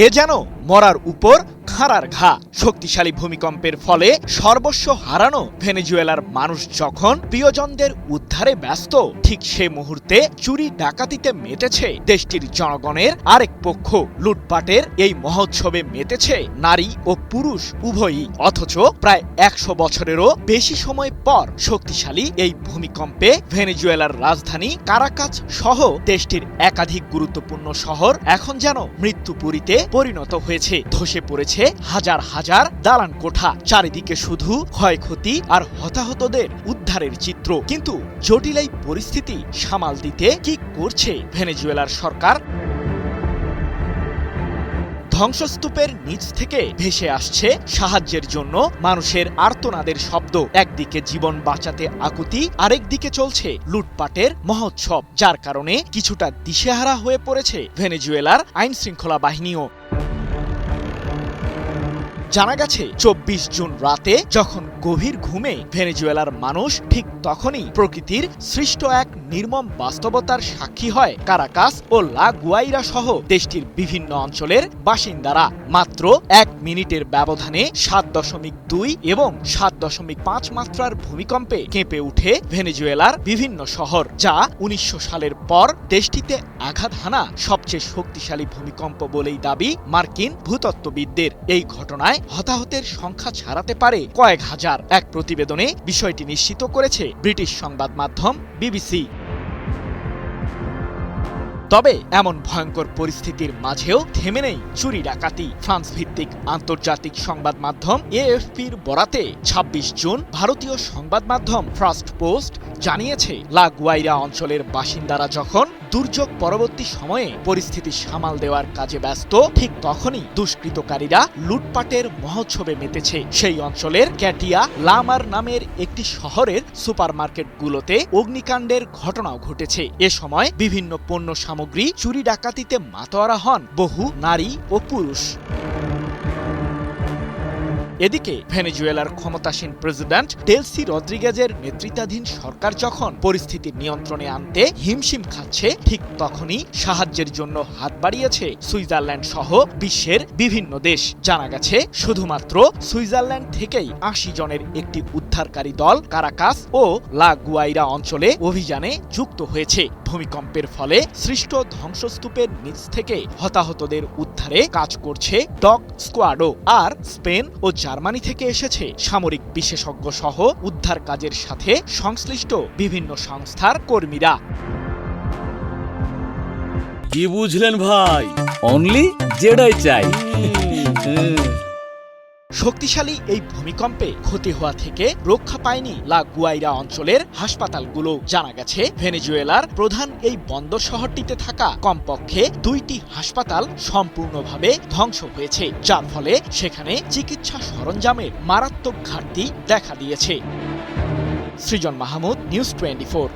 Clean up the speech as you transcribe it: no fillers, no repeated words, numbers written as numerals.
এ যেন মরার উপর খাঁড়ার ঘা। শক্তিশালী ভূমিকম্পের ফলে সর্বস্ব হারানো ভেনেজুয়েলার মানুষ যখন প্রিয়জনদের উদ্ধারে ব্যস্ত, ঠিক সে মুহূর্তে চুরি ডাকাতিতে মেতেছে দেশটির জনগণের আরেক পক্ষ। লুটপাটের এই মহোৎসবে মেতেছে নারী ও পুরুষ উভয়ই। অথচ প্রায় ১০০ বছরেরও বেশি সময় পর শক্তিশালী এই ভূমিকম্পে ভেনেজুয়েলার রাজধানী কারাকাস সহ দেশটির একাধিক গুরুত্বপূর্ণ শহর এখন যেন মৃত্যুপুরীতে পরিণত হয়েছে। ধসে পড়েছে হাজার হাজার দালান কোঠা, চারিদিকে শুধু ক্ষয়ক্ষতি আর হতাহতদের উদ্ধারের চিত্র। কিন্তু জটিল এই পরিস্থিতি সামাল দিতে কি করছে ভেনেজুয়েলার সরকার? ধ্বংসস্তূপের নিচ থেকে ভেসে আসছে সাহায্যের জন্য মানুষের আর্তনাদের শব্দ। একদিকে জীবন বাঁচাতে আকুতি, আরেকদিকে চলছে লুটপাটের মহোৎসব, যার কারণে কিছুটা দিশেহারা হয়ে পড়েছে ভেনেজুয়েলার আইনশৃঙ্খলা বাহিনীও। জানা গেছে ২৪ জুন রাতে যখন গভীর ঘুমে ভেনেজুয়েলার মানুষ, ঠিক তখনই প্রকৃতির সৃষ্ট এক নির্মম বাস্তবতার সাক্ষী হয় কারাকাস ও লা গুয়াইরা সহ দেশটির বিভিন্ন অঞ্চলের বাসিন্দারা। মাত্র ১ মিনিটের ব্যবধানে ৭.২ এবং ৭.৫ মাত্রার ভূমিকম্পে কেঁপে উঠে ভেনেজুয়েলার বিভিন্ন শহর, যা ১৯০০ সালের পর দেশটিতে আঘাত হানা সবচেয়ে শক্তিশালী ভূমিকম্প বলেই দাবি মার্কিন ভূতত্ত্ববিদদের। এই ঘটনায় হতাহতের সংখ্যা ছাড়াতে পারে কয়েক হাজার। এক প্রতিবেদনে বিষয়টি নিশ্চিত করেছে ব্রিটিশ সংবাদ মাধ্যম বিবিসি। তবে এমন ভয়ঙ্কর পরিস্থিতির মাঝেও থেমে নেই চুরি ডাকাতি। ফ্রান্স ভিত্তিক আন্তর্জাতিক সংবাদ মাধ্যম এএফপির বরাতে ২৬ জুন ভারতীয় সংবাদ মাধ্যম ফার্স্ট পোস্ট জানিয়েছে, লা গুয়াইরা অঞ্চলের বাসিন্দারা যখন দুর্যোগ পরবর্তী সময়ে পরিস্থিতি সামাল দেওয়ার কাজে ব্যস্ত, ঠিক তখনই দুষ্কৃতকারীরা লুটপাটের মহোৎসবে মেতেছে। সেই অঞ্চলের ক্যাটিয়া লামার নামের একটি শহরের সুপারমার্কেটগুলোতে অগ্নিকাণ্ডের ঘটনাও ঘটেছে। এ সময় বিভিন্ন পণ্য সামগ্রী চুরি ডাকাতিতে মাতোয়ারা হন বহু নারী ও পুরুষ। এদিকে ভেনেজুয়েলার ক্ষমতাসীন প্রেসিডেন্ট ডেলসি রদ্রিগেজের নেতৃত্বাধীন সরকার যখন পরিস্থিতি নিয়ন্ত্রণে আনতে হিমশিম খাচ্ছে, ঠিক তখনই সাহায্যের জন্য হাত বাড়িয়েছে সুইজারল্যান্ড সহ বিশ্বের বিভিন্ন দেশ। জানা গেছে শুধুমাত্র সুইজারল্যান্ড থেকেই ৮০ জনের একটি উদ্ধারকারী দল কারাকাস ও লা গুয়াইরা অঞ্চলে অভিযানে যুক্ত হয়েছে। ভূমিকম্পের ফলে সৃষ্ট ধ্বংসস্তূপের নিচ থেকে হতাহতদের উদ্ধারে কাজ করছে ডগ স্কোয়াডও। আর স্পেন ও জার্মানি থেকে এসেছে সামরিক বিশেষজ্ঞ সহ উদ্ধার কাজের সাথে সংশ্লিষ্ট বিভিন্ন সংস্থার কর্মীরা। কি বুঝলেন ভাই? অনলি জেডাই চাই। শক্তিশালী এই ভূমিকম্পে ক্ষতি হওয়া থেকে রক্ষা পায়নি লা গুয়াইরা অঞ্চলের হাসপাতালগুলো। জানা গেছে ভেনেজুয়েলার প্রধান এই বন্দর শহরটিতে থাকা কমপক্ষে ২টি হাসপাতাল সম্পূর্ণভাবে ধ্বংস হয়েছে, যার ফলে সেখানে চিকিৎসা সরঞ্জামের মারাত্মক ঘাটতি দেখা দিয়েছে। সৃজন মাহমুদ, নিউজ 24।